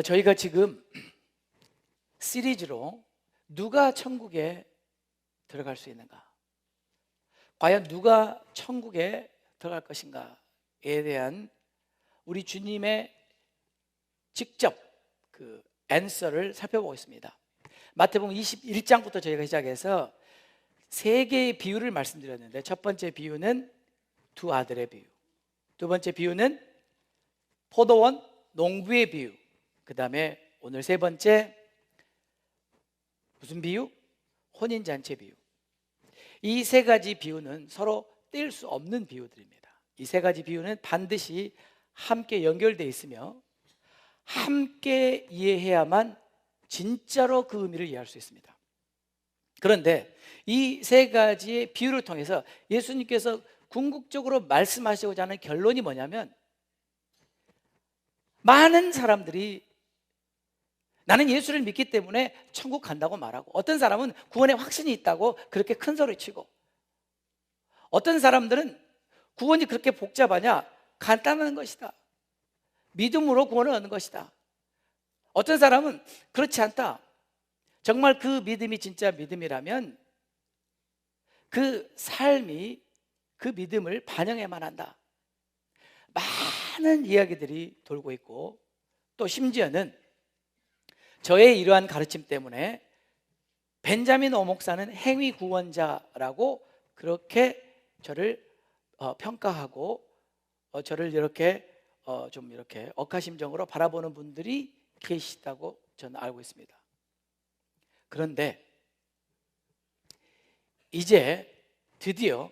저희가 지금 시리즈로 누가 천국에 들어갈 수 있는가, 과연 누가 천국에 들어갈 것인가에 대한 우리 주님의 직접 그 앤서를 살펴보고 있습니다. 마태복음 21장부터 저희가 시작해서 세 개의 비유를 말씀드렸는데, 첫 번째 비유는 두 아들의 비유, 두 번째 비유는 포도원 농부의 비유, 그 다음에 오늘 세 번째 무슨 비유? 혼인잔치 비유. 이 세 가지 비유는 서로 뗄 수 없는 비유들입니다. 이 세 가지 비유는 반드시 함께 연결되어 있으며 함께 이해해야만 진짜로 그 의미를 이해할 수 있습니다. 그런데 이 세 가지의 비유를 통해서 예수님께서 궁극적으로 말씀하시고자 하는 결론이 뭐냐면, 많은 사람들이 나는 예수를 믿기 때문에 천국 간다고 말하고, 어떤 사람은 구원의 확신이 있다고 그렇게 큰 소리 치고, 어떤 사람들은 구원이 그렇게 복잡하냐? 간단한 것이다, 믿음으로 구원을 얻는 것이다. 어떤 사람은 그렇지 않다, 정말 그 믿음이 진짜 믿음이라면 그 삶이 그 믿음을 반영해야만 한다. 많은 이야기들이 돌고 있고, 또 심지어는 저의 이러한 가르침 때문에 벤자민 오목사는 행위 구원자라고 그렇게 저를 평가하고 저를 이렇게 좀 이렇게 억하심정으로 바라보는 분들이 계시다고 저는 알고 있습니다. 그런데 이제 드디어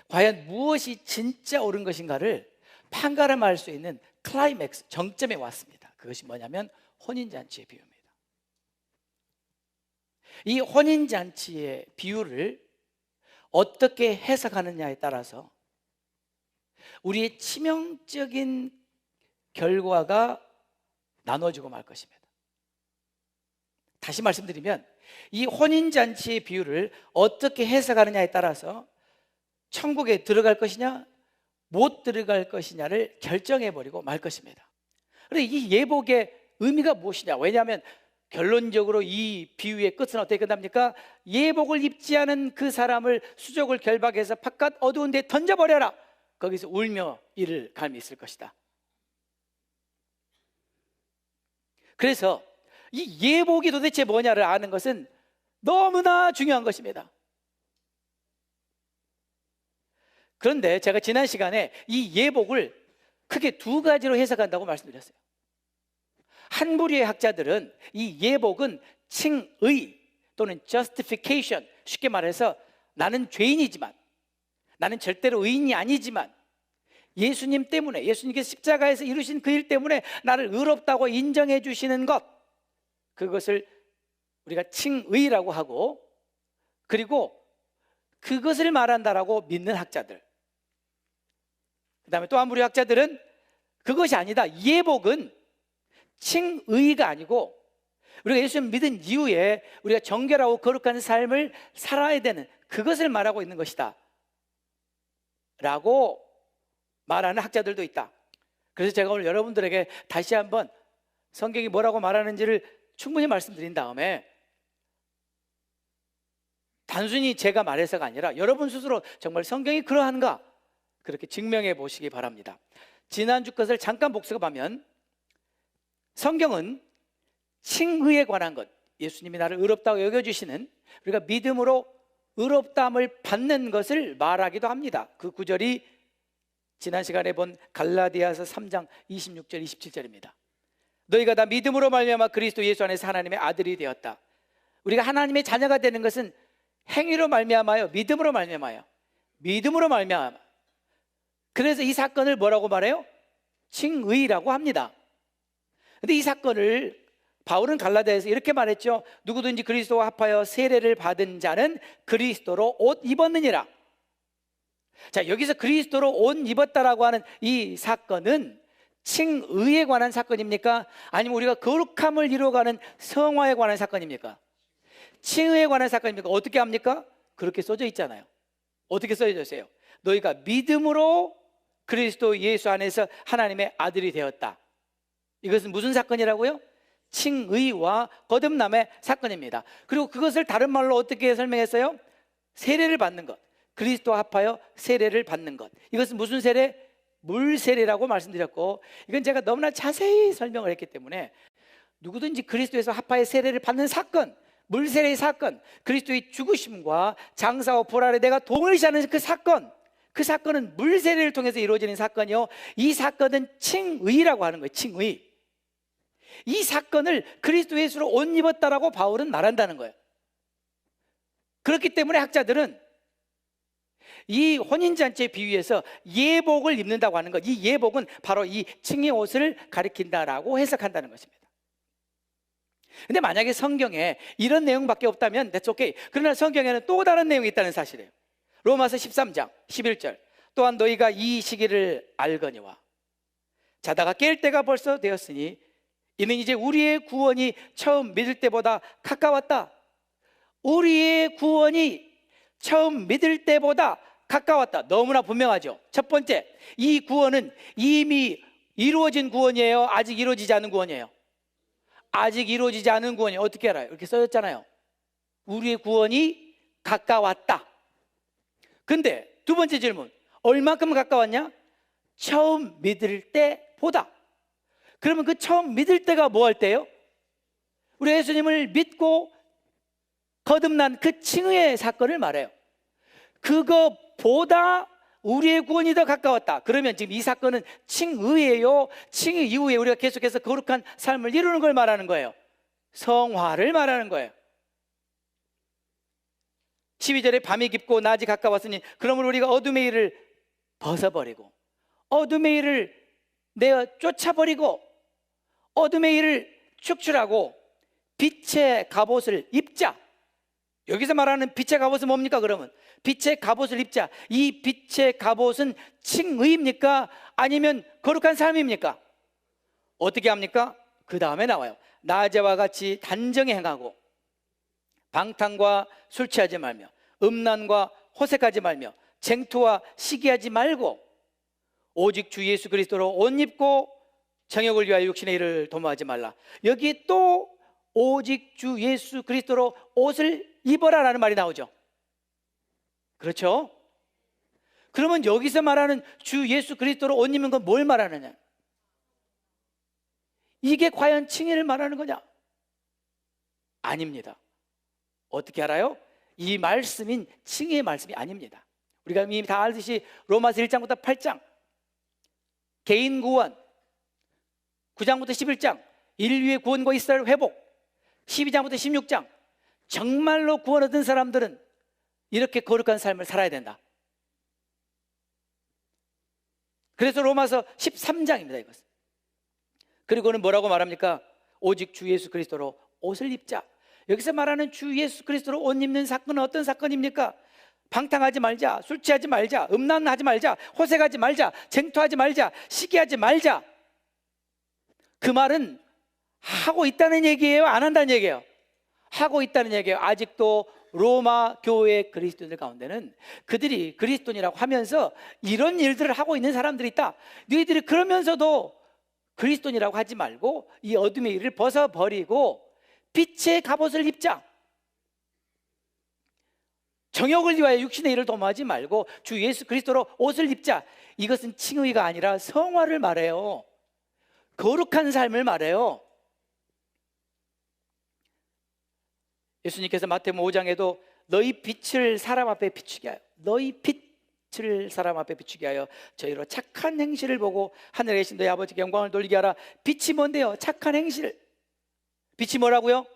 과연 무엇이 진짜 옳은 것인가를 판가름할 수 있는 클라이맥스, 정점에 왔습니다. 그것이 뭐냐면 혼인잔치의 비유입니다. 이 혼인잔치의 비유를 어떻게 해석하느냐에 따라서 우리의 치명적인 결과가 나눠지고 말 것입니다. 다시 말씀드리면, 이 혼인잔치의 비유를 어떻게 해석하느냐에 따라서 천국에 들어갈 것이냐 못 들어갈 것이냐를 결정해버리고 말 것입니다. 그런데 이 예복의 의미가 무엇이냐? 왜냐하면 결론적으로 이 비유의 끝은 어떻게 끝납니까? 예복을 입지 않은 그 사람을 수족을 결박해서 바깥 어두운 데 던져버려라. 거기서 울며 이를 갈미 있을 것이다. 그래서 이 예복이 도대체 뭐냐를 아는 것은 너무나 중요한 것입니다. 그런데 제가 지난 시간에 이 예복을 크게 두 가지로 해석한다고 말씀드렸어요. 한 부류의 학자들은 이 예복은 칭의 또는 justification, 쉽게 말해서 나는 죄인이지만, 나는 절대로 의인이 아니지만 예수님 때문에, 예수님께서 십자가에서 이루신 그 일 때문에 나를 의롭다고 인정해 주시는 것, 그것을 우리가 칭의라고 하고, 그리고 그것을 말한다라고 믿는 학자들, 그 다음에 또 한 부류 학자들은 그것이 아니다, 예복은 칭의가 아니고 우리가 예수님 믿은 이후에 우리가 정결하고 거룩한 삶을 살아야 되는 그것을 말하고 있는 것이다 라고 말하는 학자들도 있다. 그래서 제가 오늘 여러분들에게 다시 한번 성경이 뭐라고 말하는지를 충분히 말씀드린 다음에, 단순히 제가 말해서가 아니라 여러분 스스로 정말 성경이 그러한가 그렇게 증명해 보시기 바랍니다. 지난주 것을 잠깐 복습하면, 성경은 칭의에 관한 것, 예수님이 나를 의롭다고 여겨주시는, 우리가 믿음으로 의롭다함을 받는 것을 말하기도 합니다. 그 구절이 지난 시간에 본 갈라디아서 3장 26절 27절입니다. 너희가 다 믿음으로 말미암아 그리스도 예수 안에서 하나님의 아들이 되었다. 우리가 하나님의 자녀가 되는 것은 행위로 말미암아요, 믿음으로 말미암아요? 믿음으로 말미암아. 그래서 이 사건을 뭐라고 말해요? 칭의라고 합니다. 근데 이 사건을 바울은 갈라디아에서 이렇게 말했죠. 누구든지 그리스도와 합하여 세례를 받은 자는 그리스도로 옷 입었느니라. 자, 여기서 그리스도로 옷 입었다라고 하는 이 사건은 칭의에 관한 사건입니까? 아니면 우리가 거룩함을 이루어가는 성화에 관한 사건입니까? 칭의에 관한 사건입니까? 어떻게 합니까? 그렇게 써져 있잖아요. 어떻게 써져 있어요? 너희가 믿음으로 그리스도 예수 안에서 하나님의 아들이 되었다. 이것은 무슨 사건이라고요? 칭의와 거듭남의 사건입니다. 그리고 그것을 다른 말로 어떻게 설명했어요? 세례를 받는 것, 그리스도와 합하여 세례를 받는 것. 이것은 무슨 세례? 물세례라고 말씀드렸고, 이건 제가 너무나 자세히 설명을 했기 때문에 누구든지 그리스도에서 합하여 세례를 받는 사건, 물세례의 사건, 그리스도의 죽으심과 장사와 부활에 내가 동일시하는 그 사건, 그 사건은 물세례를 통해서 이루어지는 사건이요, 이 사건은 칭의라고 하는 거예요. 칭의. 이 사건을 그리스도 예수로 옷 입었다라고 바울은 말한다는 거예요. 그렇기 때문에 학자들은 이 혼인잔치의 비유에서 예복을 입는다고 하는 것, 이 예복은 바로 이 칭의 옷을 가리킨다라고 해석한다는 것입니다. 근데 만약에 성경에 이런 내용밖에 없다면 that's okay. 그러나 성경에는 또 다른 내용이 있다는 사실이에요. 로마서 13장 11절, 또한 너희가 이 시기를 알거니와 자다가 깰 때가 벌써 되었으니 이는 이제 우리의 구원이 처음 믿을 때보다 가까웠다. 우리의 구원이 처음 믿을 때보다 가까웠다. 너무나 분명하죠. 첫 번째, 이 구원은 이미 이루어진 구원이에요? 아직 이루어지지 않은 구원이에요? 아직 이루어지지 않은 구원이에요. 어떻게 알아요? 이렇게 써졌잖아요. 우리의 구원이 가까웠다. 근데 두 번째 질문, 얼마큼 가까웠냐? 처음 믿을 때보다. 그러면 그 처음 믿을 때가 뭐 할 때예요? 우리 예수님을 믿고 거듭난 그 칭의의 사건을 말해요. 그거보다 우리의 구원이 더 가까웠다. 그러면 지금 이 사건은 칭의예요? 칭의 이후에 우리가 계속해서 거룩한 삶을 이루는 걸 말하는 거예요? 성화를 말하는 거예요. 12절에 밤이 깊고 낮이 가까웠으니 그러므로 우리가 어둠의 일을 벗어버리고, 어둠의 일을 내어 쫓아버리고, 어둠의 일을 축출하고 빛의 갑옷을 입자. 여기서 말하는 빛의 갑옷은 뭡니까? 그러면 빛의 갑옷을 입자. 이 빛의 갑옷은 칭의입니까? 아니면 거룩한 삶입니까? 어떻게 합니까? 그 다음에 나와요. 낮에와 같이 단정히 행하고 방탕과 술 취하지 말며 음란과 호색하지 말며 쟁투와 시기하지 말고 오직 주 예수 그리스도로 옷 입고 정욕을 위하여 육신의 일을 도모하지 말라. 여기 또 오직 주 예수 그리스도로 옷을 입어라라는 말이 나오죠. 그렇죠? 그러면 여기서 말하는 주 예수 그리스도로 옷 입는 건 뭘 말하느냐? 이게 과연 칭의를 말하는 거냐? 아닙니다. 어떻게 알아요? 이 말씀인 칭의의 말씀이 아닙니다. 우리가 이미 다 알듯이 로마서 1장부터 8장 개인 구원, 9장부터 11장 인류의 구원과 이스라엘 회복, 12장부터 16장 정말로 구원 얻은 사람들은 이렇게 거룩한 삶을 살아야 된다. 그래서 로마서 13장입니다 이것은. 그리고는 뭐라고 말합니까? 오직 주 예수 그리스도로 옷을 입자. 여기서 말하는 주 예수 그리스도로 옷 입는 사건은 어떤 사건입니까? 방탕하지 말자, 술 취하지 말자, 음란하지 말자, 호색하지 말자, 쟁투하지 말자, 시기하지 말자. 그 말은 하고 있다는 얘기예요? 안 한다는 얘기예요? 하고 있다는 얘기예요. 아직도 로마 교회 그리스도인들 가운데는 그들이 그리스도인이라고 하면서 이런 일들을 하고 있는 사람들이 있다. 너희들이 그러면서도 그리스도인이라고 하지 말고 이 어둠의 일을 벗어버리고 빛의 갑옷을 입자. 정욕을 위하여 육신의 일을 도모하지 말고 주 예수 그리스도로 옷을 입자. 이것은 칭의가 아니라 성화를 말해요. 거룩한 삶을 말해요. 예수님께서 마태복음 5장에도 너희 빛을 사람 앞에 비추게 하여, 너희 빛을 사람 앞에 비추게 하여 저희로 착한 행실을 보고 하늘에 계신 너희 아버지께 영광을 돌리게 하라. 빛이 뭔데요? 착한 행실. 빛이 뭐라고요?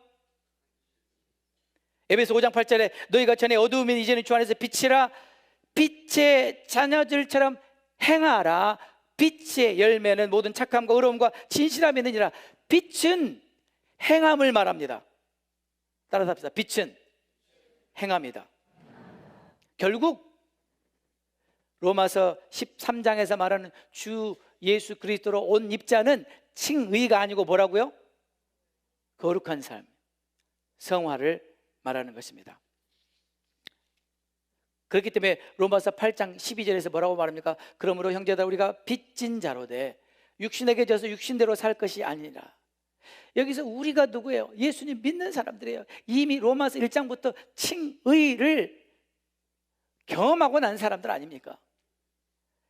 에베소 5장 8절에 너희가 전에 어두움인 이제는 주 안에서 빛이라. 빛의 자녀들처럼 행하라. 빛의 열매는 모든 착함과 의로움과 진실함이 있느니라. 빛은 행함을 말합니다. 따라서 합시다. 빛은 행함이다. 결국 로마서 13장에서 말하는 주 예수 그리스도로 옷 입자는 칭의가 아니고 뭐라고요? 거룩한 삶, 성화를 말하는 것입니다. 그렇기 때문에 로마서 8장 12절에서 뭐라고 말합니까? 그러므로 형제들 우리가 빚진 자로 돼 육신에게 져서 육신대로 살 것이 아니라. 여기서 우리가 누구예요? 예수님 믿는 사람들이에요. 이미 로마서 1장부터 칭의를 경험하고 난 사람들 아닙니까?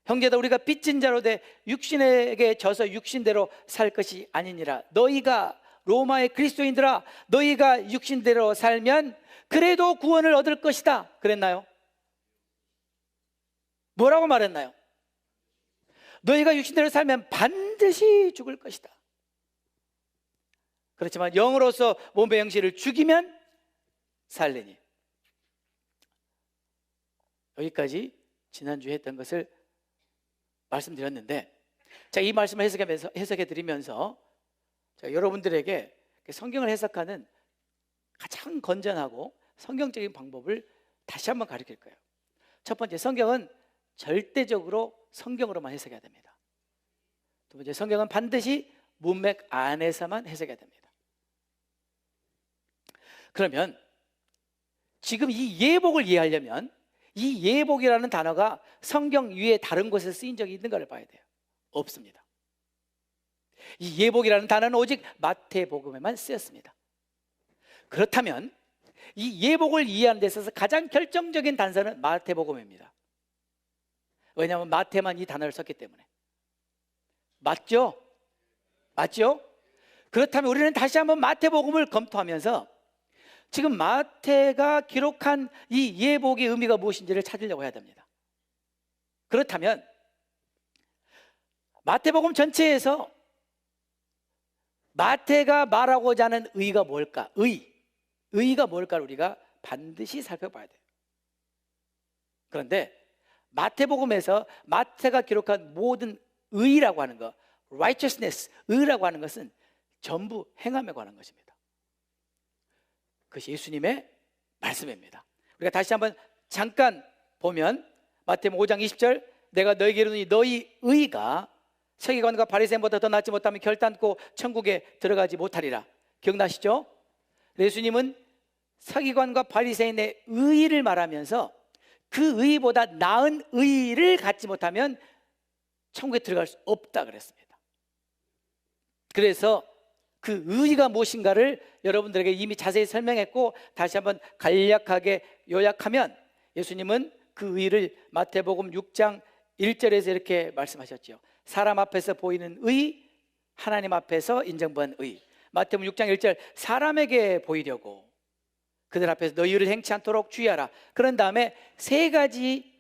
형제다, 우리가 빚진 자로 돼 육신에게 져서 육신대로 살 것이 아니니라. 너희가, 로마의 그리스도인들아, 너희가 육신대로 살면 그래도 구원을 얻을 것이다 그랬나요? 뭐라고 말했나요? 너희가 육신대로 살면 반드시 죽을 것이다. 그렇지만 영으로서 몸의 형식을 죽이면 살리니. 여기까지 지난주에 했던 것을 말씀드렸는데, 자, 이 말씀을 해석해 드리면서 여러분들에게 성경을 해석하는 가장 건전하고 성경적인 방법을 다시 한번 가르칠 거예요. 첫 번째, 성경은 절대적으로 성경으로만 해석해야 됩니다. 두 번째, 성경은 반드시 문맥 안에서만 해석해야 됩니다. 그러면 지금 이 예복을 이해하려면 이 예복이라는 단어가 성경 위에 다른 곳에 쓰인 적이 있는가를 봐야 돼요. 없습니다. 이 예복이라는 단어는 오직 마태복음에만 쓰였습니다. 그렇다면 이 예복을 이해하는 데 있어서 가장 결정적인 단서는 마태복음입니다. 왜냐하면 마태만 이 단어를 썼기 때문에. 맞죠? 맞죠? 그렇다면 우리는 다시 한번 마태복음을 검토하면서 지금 마태가 기록한 이 예복의 의미가 무엇인지를 찾으려고 해야 됩니다. 그렇다면 마태복음 전체에서 마태가 말하고자 하는 의가 뭘까? 의가 뭘까를 우리가 반드시 살펴봐야 돼요. 그런데 마태복음에서 마태가 기록한 모든 의라고 하는 것, righteousness, 의라고 하는 것은 전부 행함에 관한 것입니다. 그것이 예수님의 말씀입니다. 우리가 다시 한번 잠깐 보면 마태복음 5장 20절, 내가 너희에게 이르노니 너희 의가 서기관과 바리새인보다 더 낫지 못하면 결단코 천국에 들어가지 못하리라. 기억나시죠? 예수님은 서기관과 바리새인의 의를 말하면서 그 의보다 나은 의를 갖지 못하면 천국에 들어갈 수 없다 그랬습니다. 그래서 그 의가 무엇인가를 여러분들에게 이미 자세히 설명했고, 다시 한번 간략하게 요약하면 예수님은 그 의를 마태복음 6장 1절에서 이렇게 말씀하셨죠. 사람 앞에서 보이는 의, 하나님 앞에서 인정받은 의. 마태복음 6장 1절, 사람에게 보이려고 그들 앞에서 너희 의를 행치 않도록 주의하라. 그런 다음에 세 가지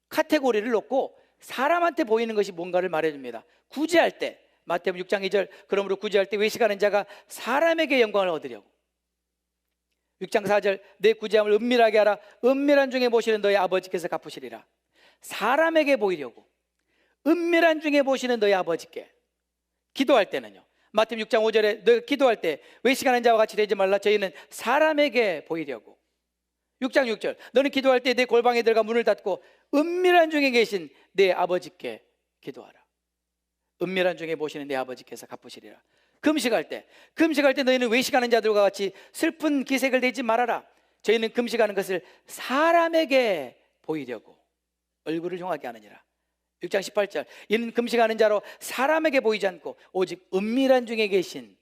카테고리를 놓고 사람한테 보이는 것이 뭔가를 말해줍니다. 구제할 때, 마태복음 6장 2절, 그러므로 구제할 때 외식하는 자가 사람에게 영광을 얻으려고. 6장 4절, 내 구제함을 은밀하게 하라. 은밀한 중에 보시는 너희 아버지께서 갚으시리라. 사람에게 보이려고, 은밀한 중에 보시는 너희 아버지께. 기도할 때는요, 마태복음 6장 5절에 너희가 기도할 때 외식하는 자와 같이 되지 말라. 저희는 사람에게 보이려고. 6장 6절, 너는 기도할 때 내 골방에 들어가 문을 닫고 은밀한 중에 계신 내 아버지께 기도하라. 은밀한 중에 보시는 내 아버지께서 갚으시리라. 금식할 때 너희는 외식하는 자들과 같이 슬픈 기색을 내지 말아라. 저희는 금식하는 것을 사람에게 보이려고 얼굴을 흉하게 하느니라. 6장 18절, 이는 금식하는 자로 사람에게 보이지 않고 오직 은밀한 중에 계신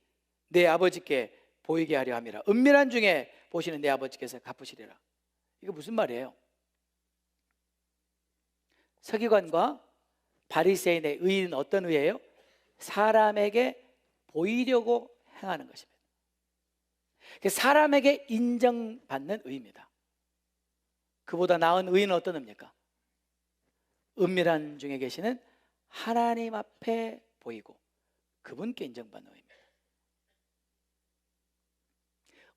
내 아버지께 보이게 하려 함이라. 은밀한 중에 보시는 내 아버지께서 갚으시리라. 이거 무슨 말이에요? 서기관과 바리새인의 의는 어떤 의예요? 사람에게 보이려고 행하는 것입니다. 사람에게 인정받는 의입니다. 그보다 나은 의는 어떤 의입니까? 은밀한 중에 계시는 하나님 앞에 보이고 그분께 인정받는 의입니다.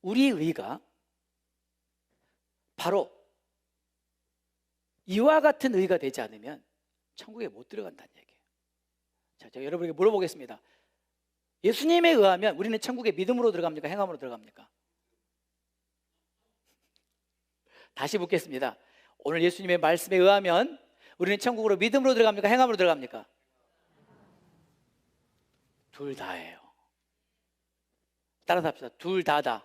우리 의가 바로 이와 같은 의가 되지 않으면 천국에 못 들어간다는 얘기예요. 자, 제가 여러분에게 물어보겠습니다. 예수님에 의하면 우리는 천국에 믿음으로 들어갑니까? 행함으로 들어갑니까? 다시 묻겠습니다. 오늘 예수님의 말씀에 의하면 우리는 천국으로 믿음으로 들어갑니까? 행함으로 들어갑니까? 둘 다예요. 따라서 합시다. 둘 다다.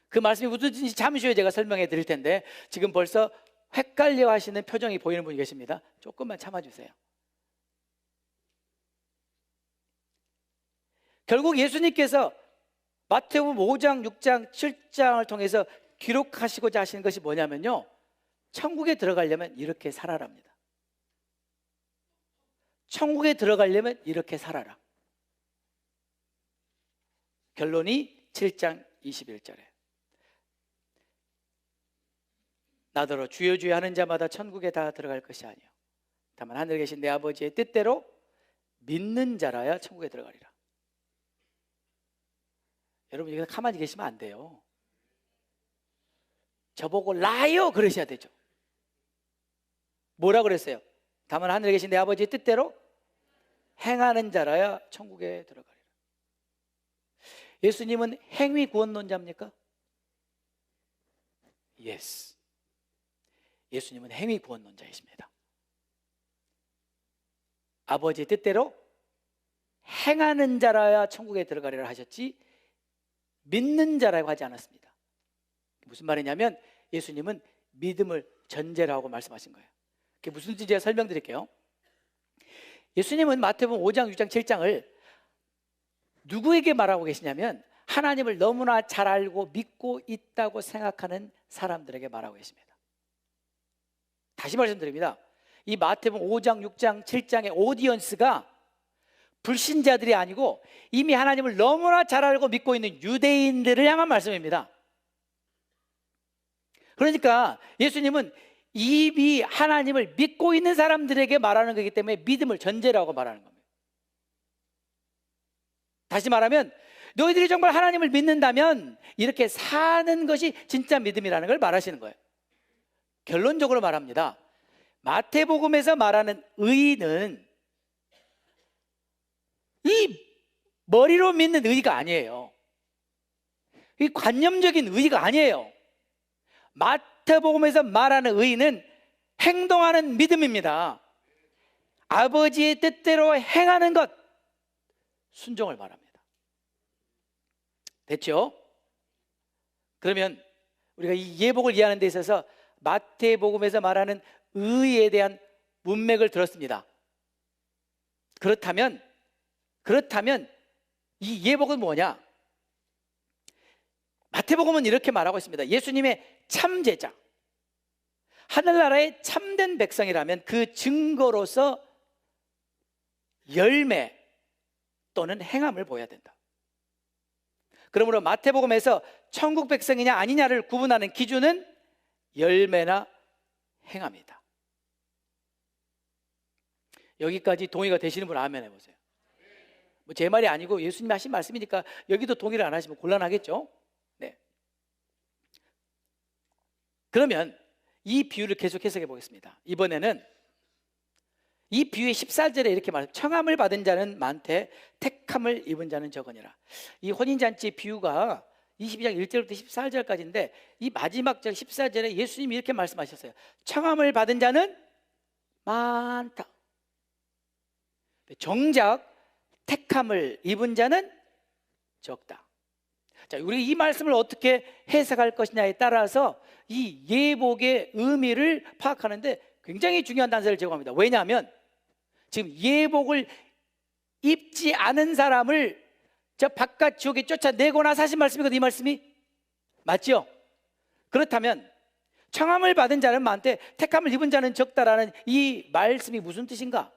그 말씀이 무엇인지 잠시 후에 제가 설명해 드릴 텐데 지금 벌써 헷갈려 하시는 표정이 보이는 분이 계십니다. 조금만 참아주세요. 결국 예수님께서 마태복음 5장, 6장, 7장을 통해서 기록하시고자 하시는 것이 뭐냐면요, 천국에 들어가려면 이렇게 살아랍니다. 천국에 들어가려면 이렇게 살아라. 결론이 7장 21절에 나더러 주여 주여 하는 자마다 천국에 다 들어갈 것이 아니요 다만 하늘에 계신 내 아버지의 뜻대로 믿는 자라야 천국에 들어가리라. 여러분, 여기서 가만히 계시면 안 돼요. 저보고 라요 그러셔야 되죠. 뭐라 그랬어요? 다만 하늘에 계신 내 아버지의 뜻대로 행하는 자라야 천국에 들어가리라. 예수님은 행위 구원론자입니까? Yes. 예수님은 행위 구원론자이십니다. 아버지의 뜻대로 행하는 자라야 천국에 들어가리라 하셨지 믿는 자라고 하지 않았습니다. 무슨 말이냐면 예수님은 믿음을 전제로 하고 말씀하신 거예요. 그게 무슨 뜻인지 제가 설명드릴게요. 예수님은 마태복음 5장, 6장, 7장을 누구에게 말하고 계시냐면 하나님을 너무나 잘 알고 믿고 있다고 생각하는 사람들에게 말하고 계십니다. 다시 말씀드립니다. 이 마태복음 5장, 6장, 7장의 오디언스가 불신자들이 아니고 이미 하나님을 너무나 잘 알고 믿고 있는 유대인들을 향한 말씀입니다. 그러니까 예수님은 이미 하나님을 믿고 있는 사람들에게 말하는 거기 때문에 믿음을 전제라고 말하는 겁니다. 다시 말하면 너희들이 정말 하나님을 믿는다면 이렇게 사는 것이 진짜 믿음이라는 걸 말하시는 거예요. 결론적으로 말합니다. 마태복음에서 말하는 의는 이 머리로 믿는 의가 아니에요. 이 관념적인 의가 아니에요. 마태복음에서 말하는 의는 행동하는 믿음입니다. 아버지의 뜻대로 행하는 것, 순종을 말합니다. 됐죠? 그러면 우리가 이 예복을 이해하는 데 있어서 마태복음에서 말하는 의에 대한 문맥을 들었습니다. 그렇다면 이 예복은 뭐냐? 마태복음은 이렇게 말하고 있습니다. 예수님의 참제자, 하늘나라의 참된 백성이라면 그 증거로서 열매 또는 행함을 보여야 된다. 그러므로 마태복음에서 천국 백성이냐 아니냐를 구분하는 기준은 열매나 행함이다. 여기까지 동의가 되시는 분 아멘 해보세요. 뭐 제 말이 아니고 예수님이 하신 말씀이니까 여기도 동의를 안 하시면 곤란하겠죠. 네. 그러면 이 비유를 계속 해석해 보겠습니다. 이번에는 이 비유의 14절에 이렇게 말해요. 청함을 받은 자는 많되 택함을 입은 자는 적으니라. 이 혼인잔치 비유가 22장 1절부터 14절까지인데 이 마지막 절 14절에 예수님이 이렇게 말씀하셨어요. 청함을 받은 자는 많다. 정작 택함을 입은 자는 적다. 자, 우리 이 말씀을 어떻게 해석할 것이냐에 따라서 이 예복의 의미를 파악하는데 굉장히 중요한 단서를 제공합니다. 왜냐하면 지금 예복을 입지 않은 사람을 저 바깥 지옥에 쫓아내고 나서 하신 말씀이거든요. 이 말씀이 맞죠? 그렇다면 청함을 받은 자는 많되 택함을 입은 자는 적다라는 이 말씀이 무슨 뜻인가?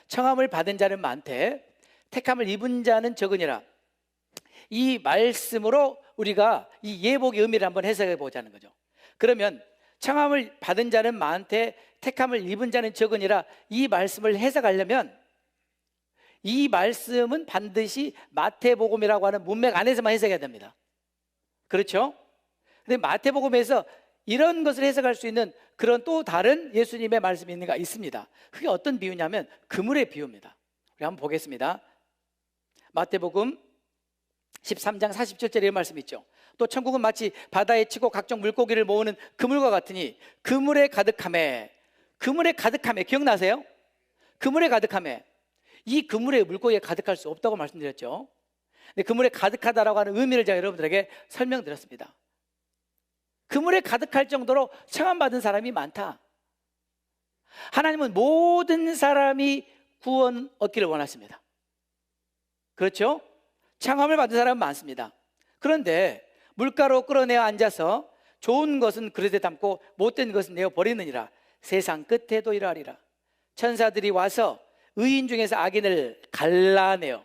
청함을 받은 자는 많되 택함을 입은 자는 적으니라. 이 말씀으로 우리가 이 예복의 의미를 한번 해석해 보자는 거죠. 그러면 청함을 받은 자는 많되 택함을 입은 자는 적으니라, 이 말씀을 해석하려면 이 말씀은 반드시 마태복음이라고 하는 문맥 안에서만 해석해야 됩니다. 그렇죠? 근데 마태복음에서 이런 것을 해석할 수 있는 그런 또 다른 예수님의 말씀이 있는가 있습니다. 그게 어떤 비유냐면 그물의 비유입니다. 우리 한번 보겠습니다. 마태복음 13장 47절에 이런 말씀이 있죠. 또 천국은 마치 바다에 치고 각종 물고기를 모으는 그물과 같으니 그물에 가득하매. 그물에 가득하매 기억나세요? 그물에 가득하매. 이 그물에 물고기가 가득할 수 없다고 말씀드렸죠. 근데 그물에 가득하다라고 하는 의미를 제가 여러분들에게 설명드렸습니다. 그물에 가득할 정도로 청함받은 사람이 많다. 하나님은 모든 사람이 구원 얻기를 원하십니다. 그렇죠? 창함을 받은 사람은 많습니다. 그런데 물가로 끌어내어 앉아서 좋은 것은 그릇에 담고 못된 것은 내어 버리느니라. 세상 끝에도 이러하리라. 천사들이 와서 의인 중에서 악인을 갈라내어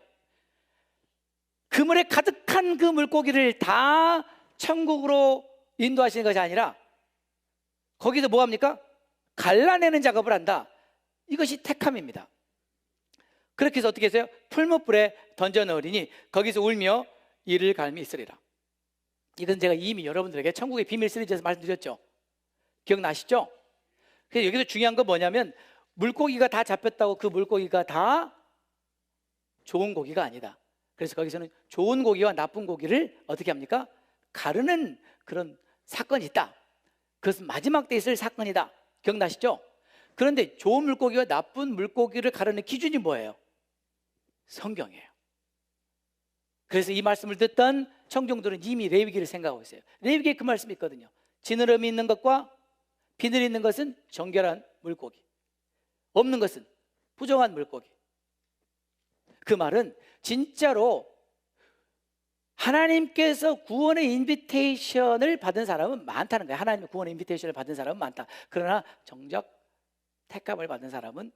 그물에 가득한 그 물고기를 다 천국으로 인도하시는 것이 아니라 거기서 뭐 합니까? 갈라내는 작업을 한다. 이것이 택함입니다. 그렇게 해서 어떻게 했어요? 풀무불에 던져 넣으리니 거기서 울며 이를 갈미 있으리라. 이건 제가 이미 여러분들에게 천국의 비밀 시리즈에서 말씀드렸죠. 기억나시죠? 그래서 여기서 중요한 건 뭐냐면 물고기가 다 잡혔다고 그 물고기가 다 좋은 고기가 아니다. 그래서 거기서는 좋은 고기와 나쁜 고기를 어떻게 합니까? 가르는 그런 사건이 있다. 그것은 마지막 때 있을 사건이다. 기억나시죠? 그런데 좋은 물고기와 나쁜 물고기를 가르는 기준이 뭐예요? 성경이에요. 그래서 이 말씀을 듣던 청중들은 이미 레위기를 생각하고 있어요. 레위기에 그 말씀이 있거든요. 지느러미 있는 것과 비늘 있는 것은 정결한 물고기, 없는 것은 부정한 물고기. 그 말은 진짜로 하나님께서 구원의 인비테이션을 받은 사람은 많다는 거예요. 하나님의 구원의 인비테이션을 받은 사람은 많다. 그러나 정작 택함을 받은 사람은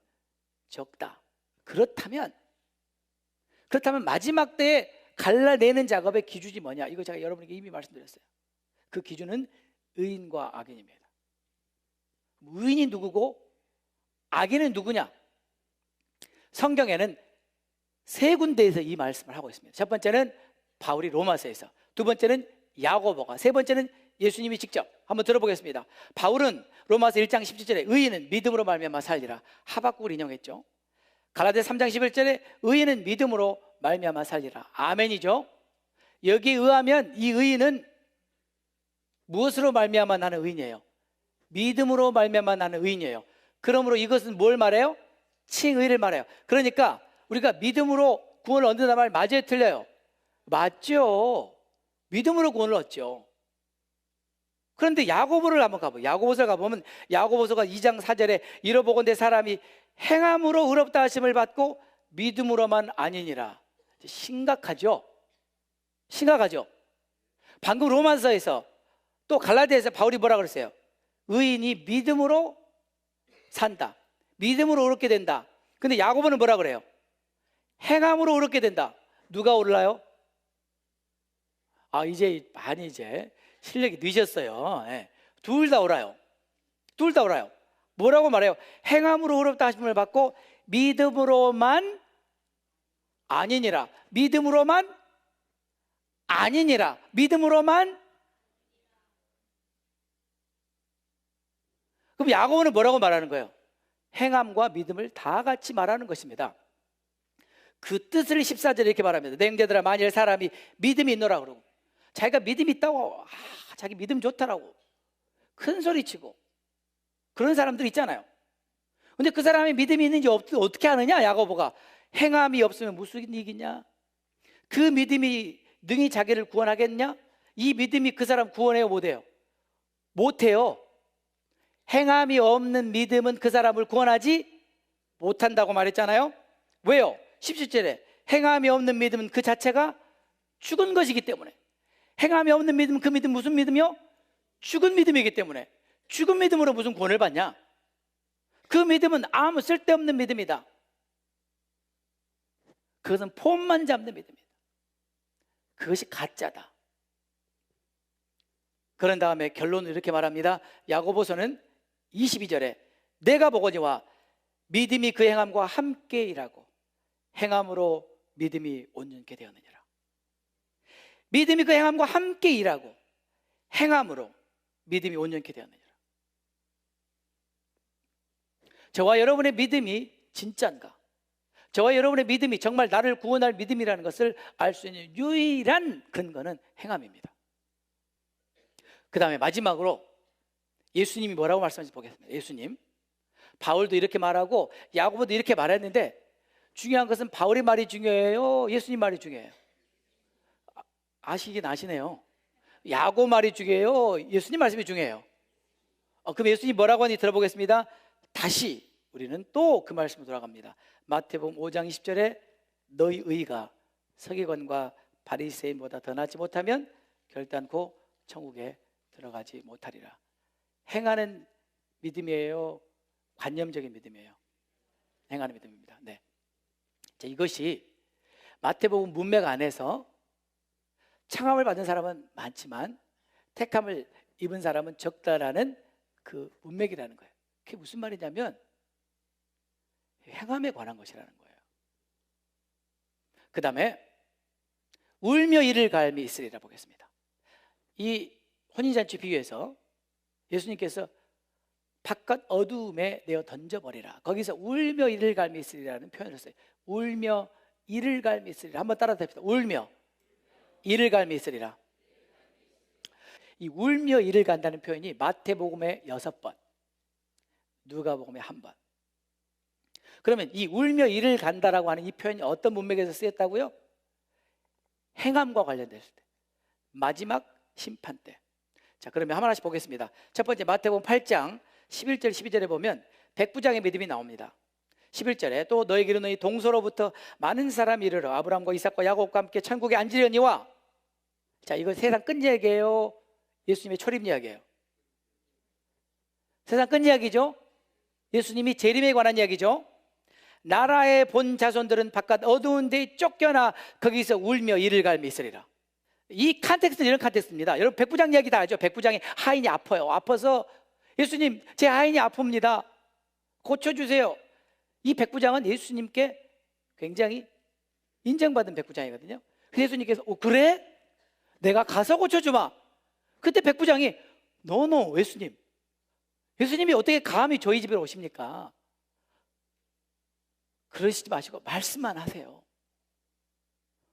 적다. 그렇다면 마지막 때에 갈라내는 작업의 기준이 뭐냐? 이거 제가 여러분에게 이미 말씀드렸어요. 그 기준은 의인과 악인입니다. 의인이 누구고 악인은 누구냐? 성경에는 세 군데에서 이 말씀을 하고 있습니다. 첫 번째는 바울이 로마서에서, 두 번째는 야고보가, 세 번째는 예수님이 직접. 한번 들어보겠습니다. 바울은 로마서 1장 17절에 의인은 믿음으로 말미암아 살리라. 하박국을 인용했죠. 갈라디아 3장 11절에 의인은 믿음으로 말미암아 살리라. 아멘이죠. 여기에 의하면 이 의인은 무엇으로 말미암아 나는 의인이에요? 믿음으로 말미암아 나는 의인이에요. 그러므로 이것은 뭘 말해요? 칭의를 말해요. 그러니까 우리가 믿음으로 구원을 얻는다는 말 맞아요, 틀려요? 맞죠. 믿음으로 구원을 얻죠. 그런데 야고보를 한번 가보면, 야고보서를 가보면 야고보서가 2장 4절에 이러보건대 사람이 행함으로 의롭다 하심을 받고 믿음으로만 아니니라. 심각하죠. 심각하죠. 방금 로마서에서 또 갈라디아에서 바울이 뭐라 그랬어요? 의인이 믿음으로 산다. 믿음으로 의롭게 된다. 근데 야고보는 뭐라 그래요? 행함으로 의롭게 된다. 누가 올라요? 이제 많이 실력이 늦었어요. 예. 둘 다 옳아요. 둘 다 옳아요. 뭐라고 말해요? 행함으로 의롭다 하심을 받고 믿음으로만 아니니라. 믿음으로만 아니니라. 믿음으로만. 그럼 야고보는 뭐라고 말하는 거예요? 행함과 믿음을 다 같이 말하는 것입니다. 그 뜻을 14절에 이렇게 말합니다. 내 형제들아 만일 사람이 믿음이 있노라 그러고 자기가 믿음이 있다고 자기 믿음 좋다라고 큰 소리치고 그런 사람들 있잖아요. 근데 그 사람이 믿음이 있는지 어떻게 아느냐? 야고보가 행함이 없으면 무슨 이익이냐? 그 믿음이 능히 자기를 구원하겠냐? 이 믿음이 그 사람 구원해요, 못해요? 못해요. 행함이 없는 믿음은 그 사람을 구원하지 못한다고 말했잖아요. 왜요? 17절에 행함이 없는 믿음은 그 자체가 죽은 것이기 때문에. 행함이 없는 믿음은 그 믿음 무슨 믿음이요? 죽은 믿음이기 때문에. 죽은 믿음으로 무슨 구원을 받냐? 그 믿음은 아무 쓸데없는 믿음이다. 그것은 폼만 잡는 믿음이다. 그것이 가짜다. 그런 다음에 결론을 이렇게 말합니다. 야고보서는 22절에 내가 보거니와 믿음이 그 행함과 함께 일하고 행함으로 믿음이 온전케 되었느니라. 믿음이 그 행함과 함께 일하고 행함으로 믿음이 온전케 되었느니라. 저와 여러분의 믿음이 진짜인가? 저와 여러분의 믿음이 정말 나를 구원할 믿음이라는 것을 알 수 있는 유일한 근거는 행함입니다. 그 다음에 마지막으로 예수님이 뭐라고 말씀하시는지 보겠습니다. 예수님, 바울도 이렇게 말하고 야고보도 이렇게 말했는데 중요한 것은 바울의 말이 중요해요? 예수님 말이 중요해요? 아시긴 아시네요. 야고 말이 중요해요? 예수님 말씀이 중요해요? 그럼 예수님 뭐라고 하니 들어보겠습니다. 다시 우리는 또 그 말씀으로 돌아갑니다. 마태복음 5장 20절에 너희 의가 서기관과 바리새인보다 더 낫지 못하면 결단코 천국에 들어가지 못하리라. 행하는 믿음이에요? 관념적인 믿음이에요? 행하는 믿음입니다. 네. 자, 이것이 마태복음 문맥 안에서 청함을 받은 사람은 많지만 택함을 입은 사람은 적다라는 그 문맥이라는 거예요. 그게 무슨 말이냐면 행함에 관한 것이라는 거예요. 그 다음에 울며 이를 갈미 있으리라 보겠습니다. 이 혼인잔치 비유에서 예수님께서 바깥 어두움에 내어 던져버리라. 거기서 울며 이를 갈미 있으리라는 표현을 써요. 울며 이를 갈미 있으리라. 한번 따라 합시다. 울며 이를 갈미 있으리라. 이 울며 이를 간다는 표현이 마태복음에 6번, 누가복음에 1번. 그러면 이 울며 이를 간다라고 하는 이 표현이 어떤 문맥에서 쓰였다고요? 행함과 관련됐을 때, 마지막 심판 때. 자, 그러면 하나씩 보겠습니다. 첫 번째 마태복음 8장 11절 12절에 보면 백부장의 믿음이 나옵니다. 11절에 또 너에게 이르노니 동서로부터 많은 사람이 이르러 아브라함과 이삭과 야곱과 함께 천국에 앉으려니와. 자, 이거 세상 끝 이야기예요? 예수님의 초림 이야기예요? 세상 끝 이야기죠? 예수님이 재림에 관한 이야기죠? 나라의 본 자손들은 바깥 어두운 데에 쫓겨나 거기서 울며 이를 갈미 있으리라. 이 컨텍스트는 이런 컨텍스트입니다. 여러분 백부장 이야기 다 알죠? 백부장의 하인이 아파요. 아파서 예수님 제 하인이 아픕니다. 고쳐주세요. 이 백부장은 예수님께 굉장히 인정받은 백부장이거든요. 그래서 예수님께서 그래? 내가 가서 고쳐주마. 그때 백부장이 노노 예수님, 예수님이 어떻게 감히 저희 집에 오십니까? 그러시지 마시고 말씀만 하세요.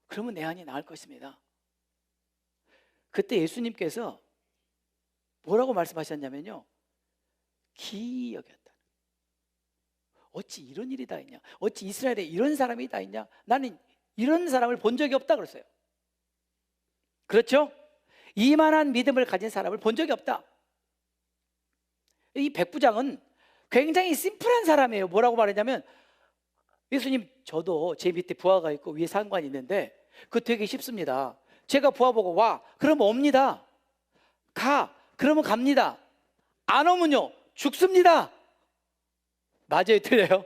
그러면 내 안이 나을 것입니다. 그때 예수님께서 뭐라고 말씀하셨냐면요, 기이 여겼다. 어찌 이런 일이 다 있냐? 어찌 이스라엘에 이런 사람이 다 있냐? 나는 이런 사람을 본 적이 없다 그랬어요. 그렇죠? 이만한 믿음을 가진 사람을 본 적이 없다. 이 백부장은 굉장히 심플한 사람이에요. 뭐라고 말했냐면, 예수님 저도 제 밑에 부하가 있고 위에 상관이 있는데 그거 되게 쉽습니다. 제가 부하 보고 와 그러면 옵니다. 가 그러면 갑니다. 안 오면요 죽습니다. 맞아요, 틀려요?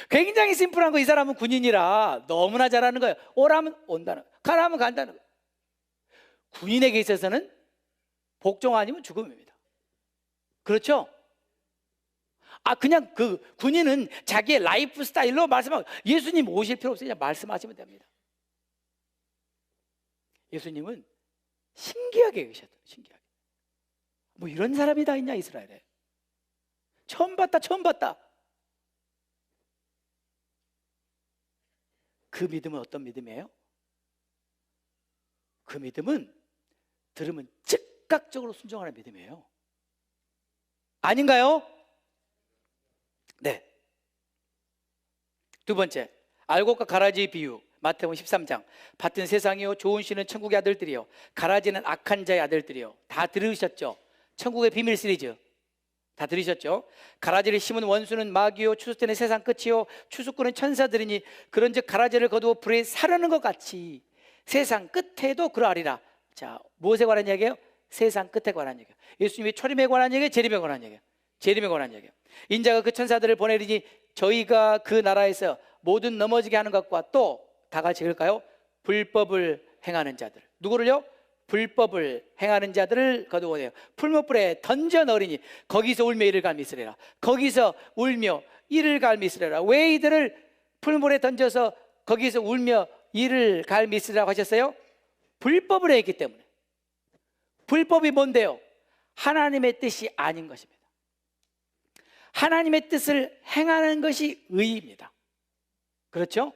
굉장히 심플한 거. 이 사람은 군인이라 너무나 잘하는 거예요. 오라면 온다는 거예요. 가라면 간다는 거예요. 군인에게 있어서는 복종 아니면 죽음입니다. 그렇죠? 그냥 그 군인은 자기의 라이프 스타일로 말씀하고, 예수님 오실 필요 없어요. 그냥 말씀하시면 됩니다. 예수님은 신기하게 계셨다. 신기하게. 뭐 이런 사람이 다 있냐 이스라엘에. 처음 봤다. 그 믿음은 어떤 믿음이에요? 그 믿음은 들으면 즉각적으로 순종하는 믿음이에요. 아닌가요? 네. 두 번째, 알곡과 가라지 비유. 마태복음 13장. 밭은 세상이요 좋은 씨는 천국의 아들들이요 가라지는 악한 자의 아들들이요. 다 들으셨죠? 천국의 비밀 시리즈 다 들으셨죠? 가라지를 심은 원수는 마귀요 추수때는 세상 끝이요 추수꾼은 천사들이니 그런즉 가라지를 거두어 불에 사르는 것 같이 세상 끝에도 그러하리라. 자, 무엇에 관한 얘기예요? 세상 끝에 관한 얘기예요. 예수님이 초림에 관한 얘기예요? 재림에 관한 얘기예요? 재림에 관한 얘기예요. 인자가 그 천사들을 보내리니 저희가 그 나라에서 모든 넘어지게 하는 것과 또 다 같이 읽을까요? 불법을 행하는 자들. 누구를요? 불법을 행하는 자들을 거두어내요 풀무불에 던져 넣으리니 거기서 울며 이를 갈미 있으리라. 거기서 울며 이를 갈미 있으리라. 왜 이들을 풀물에 던져서 거기서 울며 이를 갈미 있으리라고 하셨어요? 불법을 했기 때문에. 불법이 뭔데요? 하나님의 뜻이 아닌 것입니다. 하나님의 뜻을 행하는 것이 의입니다. 그렇죠?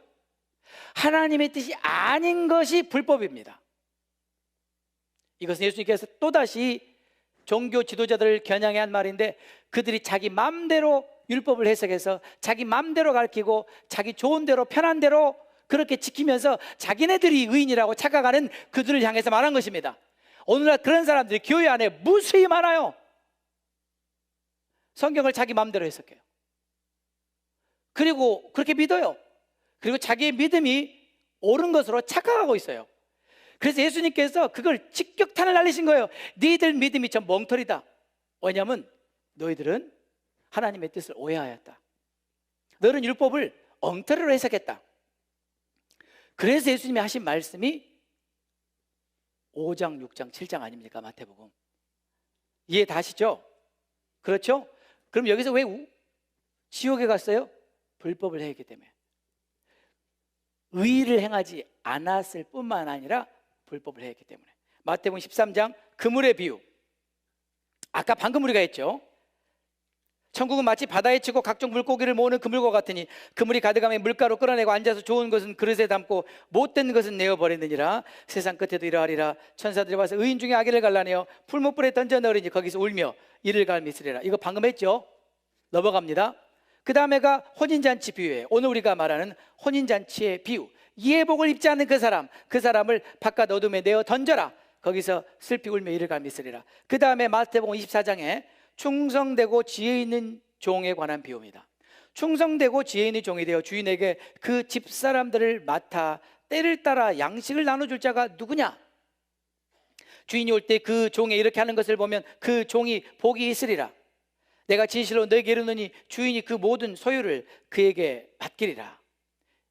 하나님의 뜻이 아닌 것이 불법입니다. 이것은 예수님께서 또다시 종교 지도자들을 겨냥해 한 말인데, 그들이 자기 맘대로 율법을 해석해서 자기 맘대로 가르치고 자기 좋은 대로 편한 대로 그렇게 지키면서 자기네들이 의인이라고 착각하는 그들을 향해서 말한 것입니다. 오늘날 그런 사람들이 교회 안에 무수히 많아요. 성경을 자기 맘대로 해석해요. 그리고 그렇게 믿어요. 그리고 자기의 믿음이 옳은 것으로 착각하고 있어요. 그래서 예수님께서 그걸 직격탄을 날리신 거예요. 너희들 믿음이 전 멍터리다. 왜냐하면 너희들은 하나님의 뜻을 오해하였다. 너는 율법을 엉터리로 해석했다. 그래서 예수님이 하신 말씀이 5장, 6장, 7장 아닙니까? 마태복음. 이해 다 하시죠? 그렇죠? 그럼 여기서 왜 지옥에 갔어요? 불법을 행했기 때문에. 의를 행하지 않았을 뿐만 아니라 불법을 행했기 때문에. 마태복음 13장 그물의 비유. 아까 방금 우리가 했죠. 천국은 마치 바다에 치고 각종 물고기를 모으는 그물과 같으니 그물이 가득하면 물가로 끌어내고 앉아서 좋은 것은 그릇에 담고 못된 것은 내어버리느니라. 세상 끝에도 이러하리라. 천사들이 와서 의인 중에 악인을 갈라내어 풀무불에 던져 넣으리니 거기서 울며 이를 갈미스리라. 이거 방금 했죠? 넘어갑니다. 그 다음에가 혼인잔치 비유예요. 오늘 우리가 말하는 혼인잔치의 비유. 예복을 입지 않는 그 사람을 바깥 어둠에 내어 던져라. 거기서 슬피 울며 이를 갈미스리라. 그 다음에 마태복음 24장에 충성되고 지혜 있는 종에 관한 비유입니다. 충성되고 지혜 있는 종이 되어 주인에게 그 집사람들을 맡아 때를 따라 양식을 나눠줄 자가 누구냐? 주인이 올 때 그 종이 이렇게 하는 것을 보면 그 종이 복이 있으리라. 내가 진실로 너에게 이르노니 주인이 그 모든 소유를 그에게 맡기리라.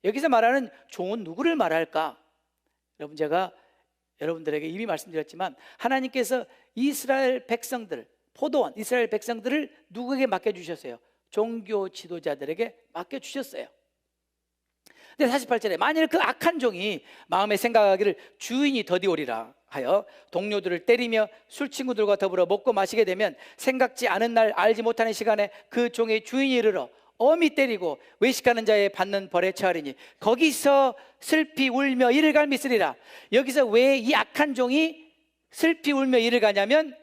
여기서 말하는 종은 누구를 말할까? 여러분, 제가 여러분들에게 이미 말씀드렸지만 하나님께서 이스라엘 백성들, 포도원 이스라엘 백성들을 누구에게 맡겨주셨어요? 종교 지도자들에게 맡겨주셨어요. 근데 48절에 만일 그 악한 종이 마음에 생각하기를 주인이 더디 오리라 하여 동료들을 때리며 술 친구들과 더불어 먹고 마시게 되면 생각지 않은 날 알지 못하는 시간에 그 종의 주인이 이르러 엄히 때리고 외식하는 자의 받는 벌에 처하리니 거기서 슬피 울며 이를 갈미쓰리라. 여기서 왜 이 악한 종이 슬피 울며 이를 가냐면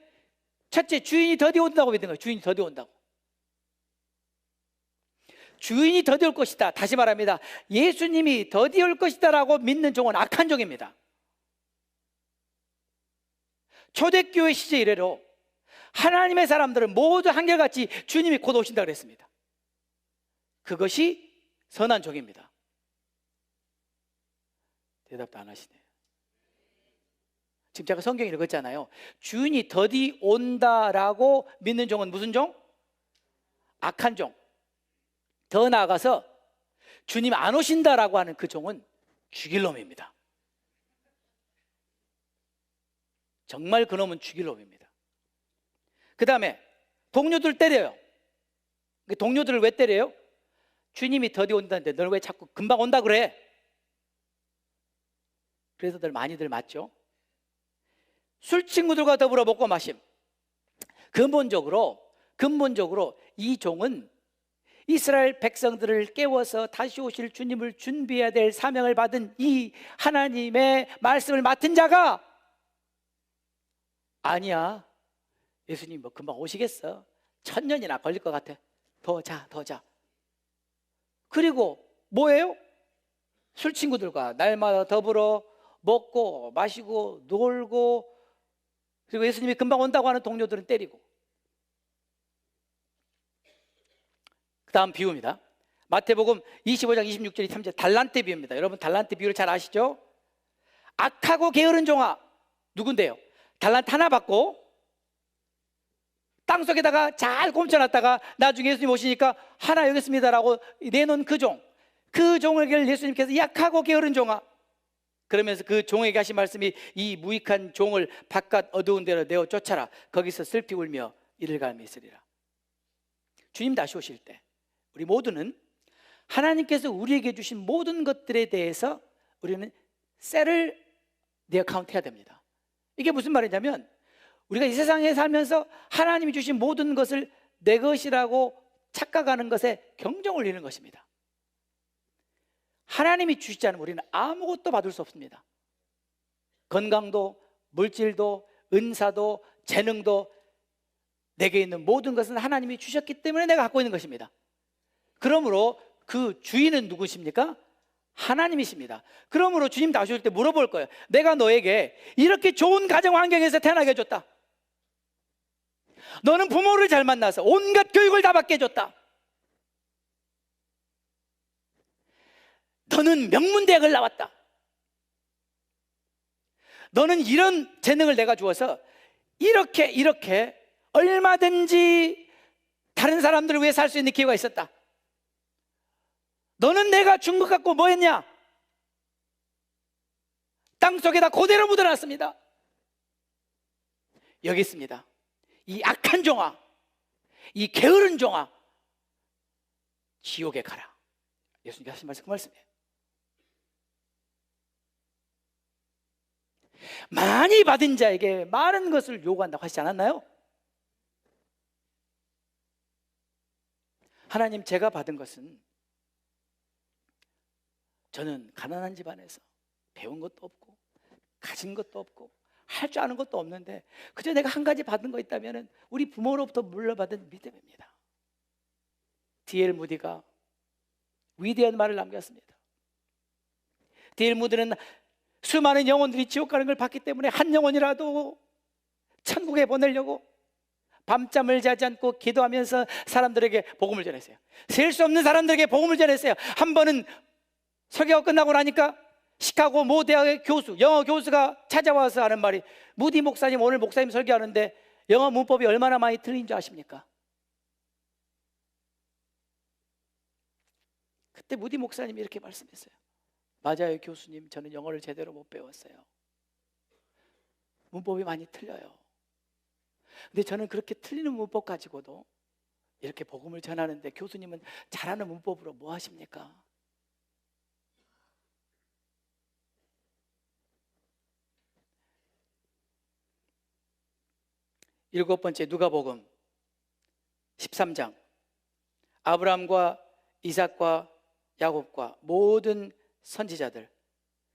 첫째, 주인이 더디 온다고 믿는 거예요. 주인이 더디 온다고. 주인이 더디 올 것이다. 다시 말합니다. 예수님이 더디 올 것이다 라고 믿는 종은 악한 종입니다. 초대교회 시대 이래로 하나님의 사람들은 모두 한결같이 주님이 곧 오신다 그랬습니다. 그것이 선한 종입니다. 대답도 안 하시네요. 지금 제가 성경에 읽었잖아요. 주인이 더디 온다라고 믿는 종은 무슨 종? 악한 종. 더 나아가서 주님 안 오신다라고 하는 그 종은 죽일 놈입니다. 정말 그 놈은 죽일 놈입니다. 그 다음에 동료들 때려요. 동료들을 왜 때려요? 주님이 더디 온다는데 널 왜 자꾸 금방 온다 그래? 그래서 많이들 맞죠? 술 친구들과 더불어 먹고 마심. 근본적으로 이 종은 이스라엘 백성들을 깨워서 다시 오실 주님을 준비해야 될 사명을 받은 이 하나님의 말씀을 맡은 자가 아니야, 예수님 뭐 금방 오시겠어, 1000년이나 걸릴 것 같아, 더 자. 그리고 뭐예요? 술 친구들과 날마다 더불어 먹고 마시고 놀고, 그리고 예수님이 금방 온다고 하는 동료들은 때리고. 그 다음 비유입니다. 마태복음 25장 26절 23절 달란트 비유입니다. 여러분 달란트 비유를 잘 아시죠? 악하고 게으른 종아, 누군데요? 달란트 하나 받고 땅속에다가 잘 꼼쳐놨다가 나중에 예수님 오시니까 하나 여기 있습니다라고 내놓은 그 종에게 예수님께서 약하고 게으른 종아, 그러면서 그 종에게 하신 말씀이 이 무익한 종을 바깥 어두운 데로 내어 쫓아라. 거기서 슬피 울며 이를 갈미 있으리라. 주님 다시 오실 때 우리 모두는 하나님께서 우리에게 주신 모든 것들에 대해서 우리는 셀을 내어 카운트해야 됩니다. 이게 무슨 말이냐면 우리가 이 세상에 살면서 하나님이 주신 모든 것을 내 것이라고 착각하는 것에 경종을 울리는 것입니다. 하나님이 주시지 않으면 우리는 아무것도 받을 수 없습니다. 건강도, 물질도, 은사도, 재능도, 내게 있는 모든 것은 하나님이 주셨기 때문에 내가 갖고 있는 것입니다. 그러므로 그 주인은 누구십니까? 하나님이십니다. 그러므로 주님 다시 올 때 물어볼 거예요. 내가 너에게 이렇게 좋은 가정 환경에서 태어나게 해줬다. 너는 부모를 잘 만나서 온갖 교육을 다 받게 해줬다. 너는 명문대학을 나왔다. 너는 이런 재능을 내가 주어서 이렇게 얼마든지 다른 사람들을 위해 살 수 있는 기회가 있었다. 너는 내가 준 것 갖고 뭐 했냐? 땅속에다 그대로 묻어놨습니다. 여기 있습니다. 이 악한 종아, 이 게으른 종아, 지옥에 가라. 예수님께서 하신 말씀 그 말씀이에요. 많이 받은 자에게 많은 것을 요구한다고 하시지 않았나요? 하나님, 제가 받은 것은 저는 가난한 집안에서 배운 것도 없고 가진 것도 없고 할 줄 아는 것도 없는데 그저 내가 한 가지 받은 거 있다면 우리 부모로부터 물려받은 믿음입니다. D.L. 무디가 위대한 말을 남겼습니다. D.L. 무디는 수많은 영혼들이 지옥 가는 걸 봤기 때문에 한 영혼이라도 천국에 보내려고 밤잠을 자지 않고 기도하면서 사람들에게 복음을 전했어요. 셀 수 없는 사람들에게 복음을 전했어요. 한 번은 설교가 끝나고 나니까 시카고 모 대학의 교수, 영어 교수가 찾아와서 하는 말이, 무디 목사님 오늘 목사님 설교하는데 영어 문법이 얼마나 많이 틀린 줄 아십니까? 그때 무디 목사님이 이렇게 말씀했어요. 맞아요 교수님, 저는 영어를 제대로 못 배웠어요. 문법이 많이 틀려요. 근데 저는 그렇게 틀리는 문법 가지고도 이렇게 복음을 전하는데 교수님은 잘하는 문법으로 뭐 하십니까? 일곱 번째, 누가복음 13장. 아브라함과 이삭과 야곱과 모든 선지자들,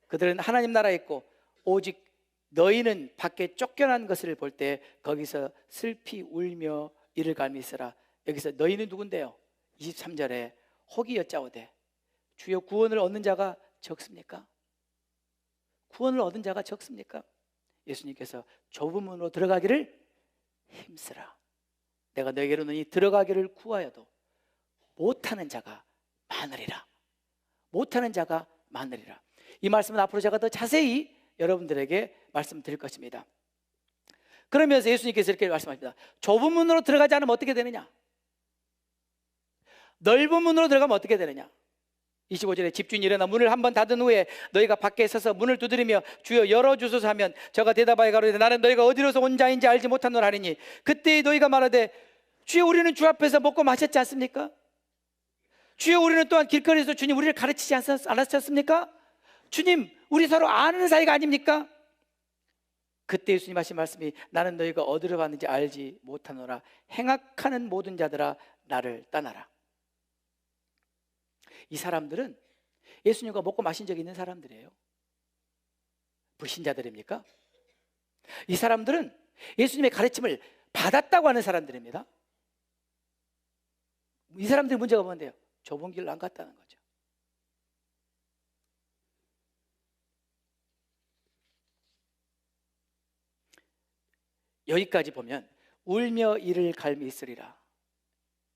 그들은 하나님 나라에 있고 오직 너희는 밖에 쫓겨난 것을 볼 때 거기서 슬피 울며 이를 갈미 있으라. 여기서 너희는 누군데요? 23절에 혹이 여짜오되 주여 구원을 얻는 자가 적습니까? 구원을 얻은 자가 적습니까? 예수님께서 좁은 문으로 들어가기를 힘쓰라. 내가 너에게로 너희 들어가기를 구하여도 못하는 자가 많으리라. 못하는 자가 많으리라. 이 말씀은 앞으로 제가 더 자세히 여러분들에게 말씀드릴 것입니다. 그러면서 예수님께서 이렇게 말씀하십니다. 좁은 문으로 들어가지 않으면 어떻게 되느냐? 넓은 문으로 들어가면 어떻게 되느냐? 25절에 집주인이 일어나 문을 한번 닫은 후에 너희가 밖에 서서 문을 두드리며 주여 열어주소서 하면 저가 대답하여 가로되 나는 너희가 어디로서 온 자인지 알지 못하노라 하리니 그때 너희가 말하되 주여 우리는 주 앞에서 먹고 마셨지 않습니까? 주여 우리는 또한 길거리에서 주님 우리를 가르치지 않았습니까? 주님 우리 서로 아는 사이가 아닙니까? 그때 예수님 하신 말씀이 나는 너희가 어디로 갔는지 알지 못하노라. 행악하는 모든 자들아 나를 떠나라. 이 사람들은 예수님과 먹고 마신 적이 있는 사람들이에요. 불신자들입니까? 이 사람들은 예수님의 가르침을 받았다고 하는 사람들입니다. 이 사람들의 문제가 뭔데요? 좁은 길로 안 갔다는 거죠. 여기까지 보면 울며 이를 갈미 있으리라.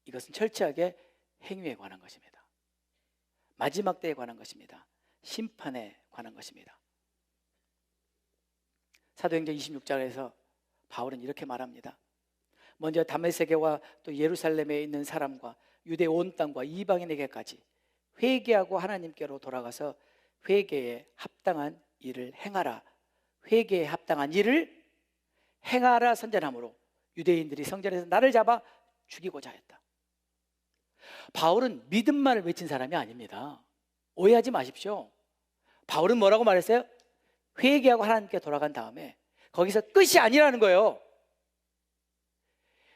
이것은 철저하게 행위에 관한 것입니다. 마지막 때에 관한 것입니다. 심판에 관한 것입니다. 사도행전 26장에서 바울은 이렇게 말합니다. 먼저 다메섹에와 또 예루살렘에 있는 사람과 유대 온 땅과 이방인에게까지 회개하고 하나님께로 돌아가서 회개에 합당한 일을 행하라. 회개에 합당한 일을 행하라 선전함으로 유대인들이 성전에서 나를 잡아 죽이고자 했다. 바울은 믿음만을 외친 사람이 아닙니다. 오해하지 마십시오. 바울은 뭐라고 말했어요? 회개하고 하나님께 돌아간 다음에 거기서 끝이 아니라는 거예요.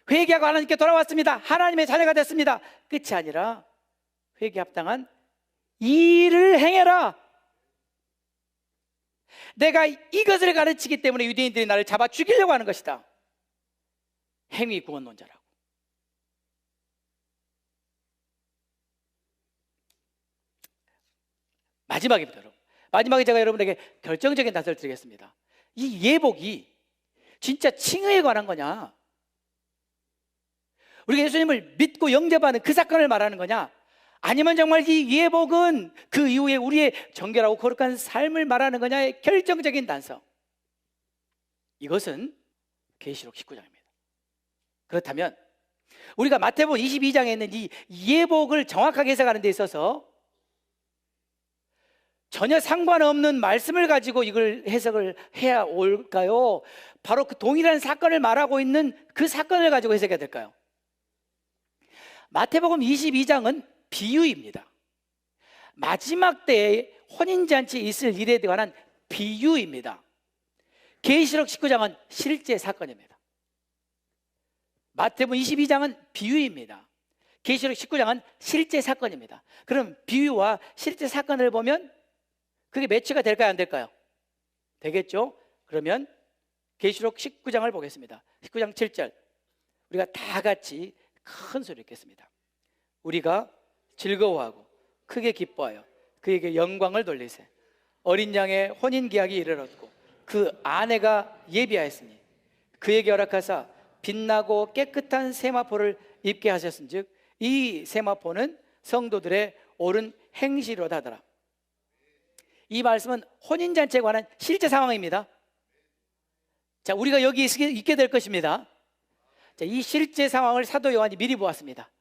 회개하고 하나님께 돌아왔습니다. 하나님의 자녀가 됐습니다. 끝이 아니라 회개에 합당한 일을 행해라. 내가 이것을 가르치기 때문에 유대인들이 나를 잡아 죽이려고 하는 것이다. 행위 구원론자라고. 마지막입니다. 여러분. 마지막에 제가 여러분에게 결정적인 답을 드리겠습니다. 이 예복이 진짜 칭의에 관한 거냐, 우리가 예수님을 믿고 영접하는 그 사건을 말하는 거냐, 아니면 정말 이 예복은 그 이후에 우리의 정결하고 거룩한 삶을 말하는 거냐의 결정적인 단서. 이것은 계시록 19장입니다. 그렇다면 우리가 마태복음 22장에 있는 이 예복을 정확하게 해석하는 데 있어서 전혀 상관없는 말씀을 가지고 이걸 해석을 해야 올까요? 바로 그 동일한 사건을 말하고 있는 그 사건을 가지고 해석해야 될까요? 마태복음 22장은 비유입니다. 마지막 때에 혼인잔치에 있을 일에 관한 비유입니다. 계시록 19장은 실제 사건입니다. 마태복음 22장은 비유입니다. 계시록 19장은 실제 사건입니다. 그럼 비유와 실제 사건을 보면 그게 매치가 될까요? 안 될까요? 되겠죠? 그러면 계시록 19장을 보겠습니다. 19장 7절 우리가 다 같이 큰 소리 읽겠습니다. 우리가 즐거워하고 크게 기뻐하여 그에게 영광을 돌리세. 어린 양의 혼인 계약이 이르렀고 그 아내가 예비하였으니 그에게 허락하사 빛나고 깨끗한 세마포를 입게 하셨은즉 이 세마포는 성도들의 옳은 행실로다 하더라. 이 말씀은 혼인잔치에 관한 실제 상황입니다. 자, 우리가 여기 있게 될 것입니다. 자, 이 실제 상황을 사도 요한이 미리 보았습니다.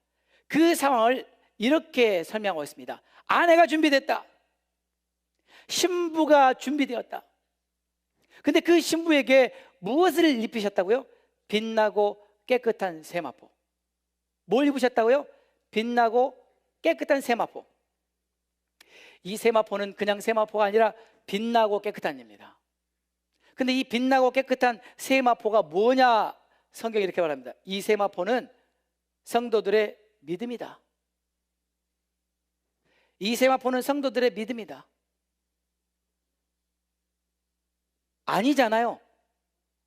그 상황을 이렇게 설명하고 있습니다. 아내가 준비됐다. 신부가 준비되었다. 근데 그 신부에게 무엇을 입히셨다고요? 빛나고 깨끗한 세마포. 뭘 입으셨다고요? 빛나고 깨끗한 세마포. 이 세마포는 그냥 세마포가 아니라 빛나고 깨끗한 입니다. 근데 이 빛나고 깨끗한 세마포가 뭐냐? 성경이 이렇게 말합니다. 이 세마포는 성도들의 믿음이다. 이 세마포는 성도들의 믿음이다. 아니잖아요.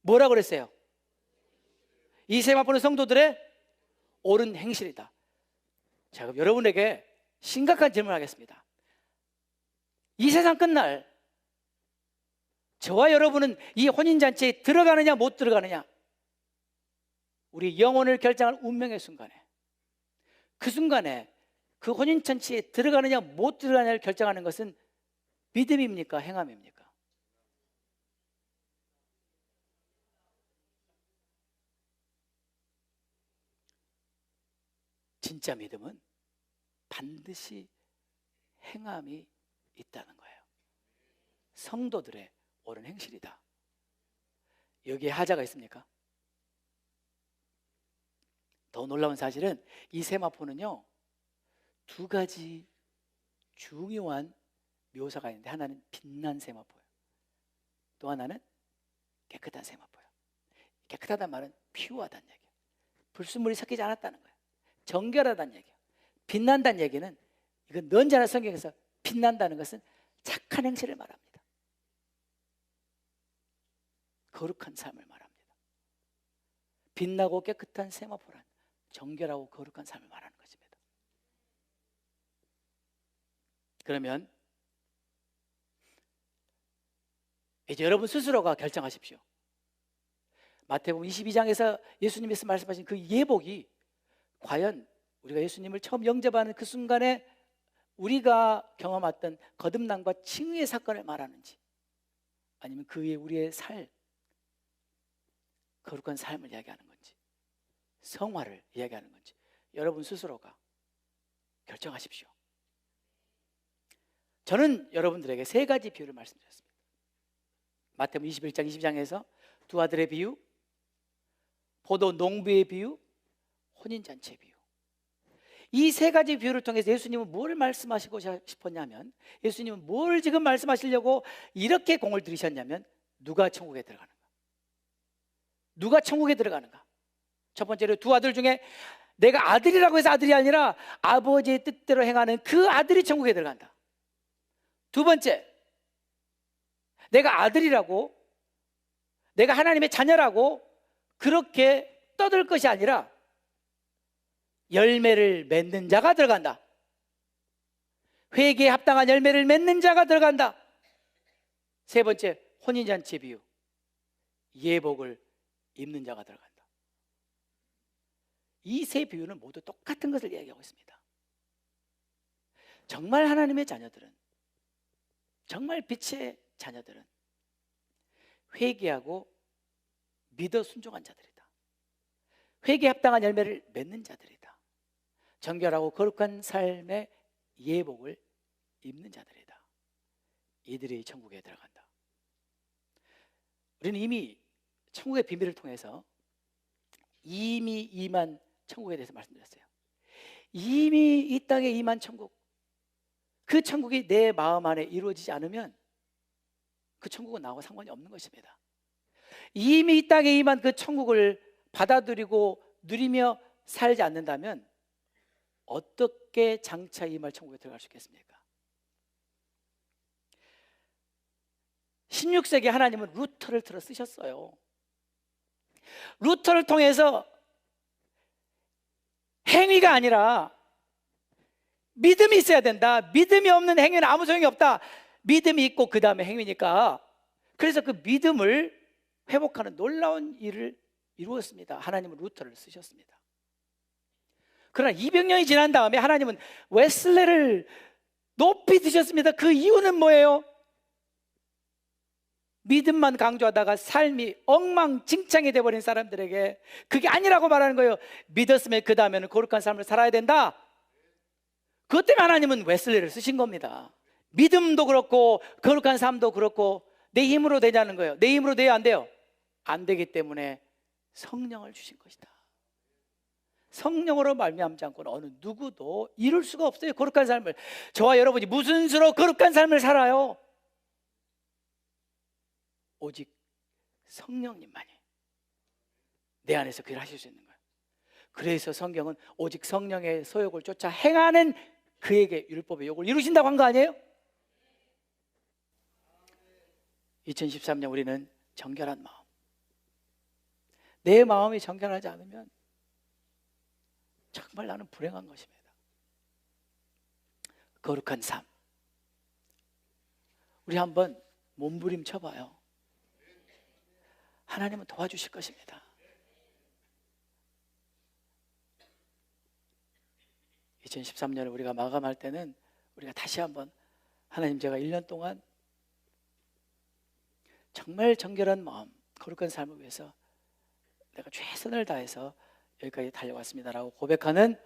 뭐라고 그랬어요? 이 세마포는 성도들의 옳은 행실이다. 자, 그럼 여러분에게 심각한 질문을 하겠습니다. 이 세상 끝날 저와 여러분은 이 혼인잔치에 들어가느냐 못 들어가느냐, 우리 영혼을 결정할 운명의 순간에, 그 순간에 그 혼인잔치에 들어가느냐 못 들어가느냐를 결정하는 것은 믿음입니까? 행함입니까? 진짜 믿음은 반드시 행함이 있다는 거예요. 성도들의 옳은 행실이다. 여기에 하자가 있습니까? 더 놀라운 사실은 이 세마포는요, 두 가지 중요한 묘사가 있는데, 하나는 빛난 세마포예요. 또 하나는 깨끗한 세마포예요. 깨끗하다는 말은 피우하다는 얘기예요. 불순물이 섞이지 않았다는 거예요. 정결하다는 얘기예요. 빛난다는 얘기는, 이건 언제나 성경에서 빛난다는 것은 착한 행실을 말합니다. 거룩한 삶을 말합니다. 빛나고 깨끗한 세마포란 정결하고 거룩한 삶을 말하는 것입니다. 그러면 이제 여러분 스스로가 결정하십시오. 마태복음 22장에서 예수님께서 말씀하신 그 예복이 과연 우리가 예수님을 처음 영접하는 그 순간에 우리가 경험했던 거듭남과 칭의의 사건을 말하는지, 아니면 그 위에 우리의 거룩한 삶을 이야기하는 건지, 성화를 이야기하는 건지, 여러분 스스로가 결정하십시오. 저는 여러분들에게 세 가지 비유를 말씀드렸습니다. 마태복음 21장 22장에서 두 아들의 비유, 포도 농부의 비유, 혼인잔치의 비유. 이 세 가지 비유를 통해서 예수님은 뭘 말씀하시고 싶었냐면, 예수님은 뭘 지금 말씀하시려고 이렇게 공을 들이셨냐면, 누가 천국에 들어가는가? 누가 천국에 들어가는가? 첫 번째로 두 아들 중에 내가 아들이라고 해서 아들이 아니라 아버지의 뜻대로 행하는 그 아들이 천국에 들어간다. 두 번째, 내가 아들이라고, 내가 하나님의 자녀라고 그렇게 떠들 것이 아니라 열매를 맺는 자가 들어간다. 회개에 합당한 열매를 맺는 자가 들어간다. 세 번째, 혼인잔치 비유, 예복을 입는 자가 들어간다. 이 세 비유는 모두 똑같은 것을 이야기하고 있습니다. 정말 하나님의 자녀들은, 정말 빛의 자녀들은 회개하고 믿어 순종한 자들이다. 회개에 합당한 열매를 맺는 자들이다. 정결하고 거룩한 삶의 예복을 입는 자들이다. 이들이 천국에 들어간다. 우리는 이미 천국의 비밀을 통해서 이미 임한 천국에 대해서 말씀드렸어요. 이미 이 땅에 임한 천국, 그 천국이 내 마음 안에 이루어지지 않으면 그 천국은 나하고 상관이 없는 것입니다. 이미 이 땅에 임한 그 천국을 받아들이고 누리며 살지 않는다면 어떻게 장차 임할 천국에 들어갈 수 있겠습니까? 16세기 하나님은 루터를 들어 쓰셨어요. 루터를 통해서 행위가 아니라 믿음이 있어야 된다. 믿음이 없는 행위는 아무 소용이 없다. 믿음이 있고 그 다음에 행위니까. 그래서 그 믿음을 회복하는 놀라운 일을 이루었습니다. 하나님은 루터를 쓰셨습니다. 그러나 200년이 지난 다음에 하나님은 웨슬레를 높이 드셨습니다. 그 이유는 뭐예요? 믿음만 강조하다가 삶이 엉망진창이 되어버린 사람들에게 그게 아니라고 말하는 거예요. 믿었으면 그 다음에는 거룩한 삶을 살아야 된다. 그것 때문에 하나님은 웨슬레를 쓰신 겁니다. 믿음도 그렇고 거룩한 삶도 그렇고 내 힘으로 되냐는 거예요. 내 힘으로 돼야 안 돼요? 안 되기 때문에 성령을 주신 것이다. 성령으로 말미암지 않고는 어느 누구도 이룰 수가 없어요. 거룩한 삶을. 저와 여러분이 무슨 수로 거룩한 삶을 살아요? 오직 성령님만이 내 안에서 그 일을 하실 수 있는 거예요. 그래서 성경은 오직 성령의 소욕을 쫓아 행하는 그에게 율법의 욕을 이루신다고 한 거 아니에요? 2013년 우리는 정결한 마음, 내 마음이 정결하지 않으면 정말 나는 불행한 것입니다. 거룩한 삶, 우리 한번 몸부림쳐봐요. 하나님은 도와주실 것입니다. 2013년을 우리가 마감할 때는 우리가 다시 한번 하나님, 제가 1년 동안 정말 정결한 마음, 거룩한 삶을 위해서 내가 최선을 다해서 여기까지 달려왔습니다라고 고백하는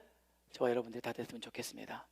저와 여러분들이 다 됐으면 좋겠습니다.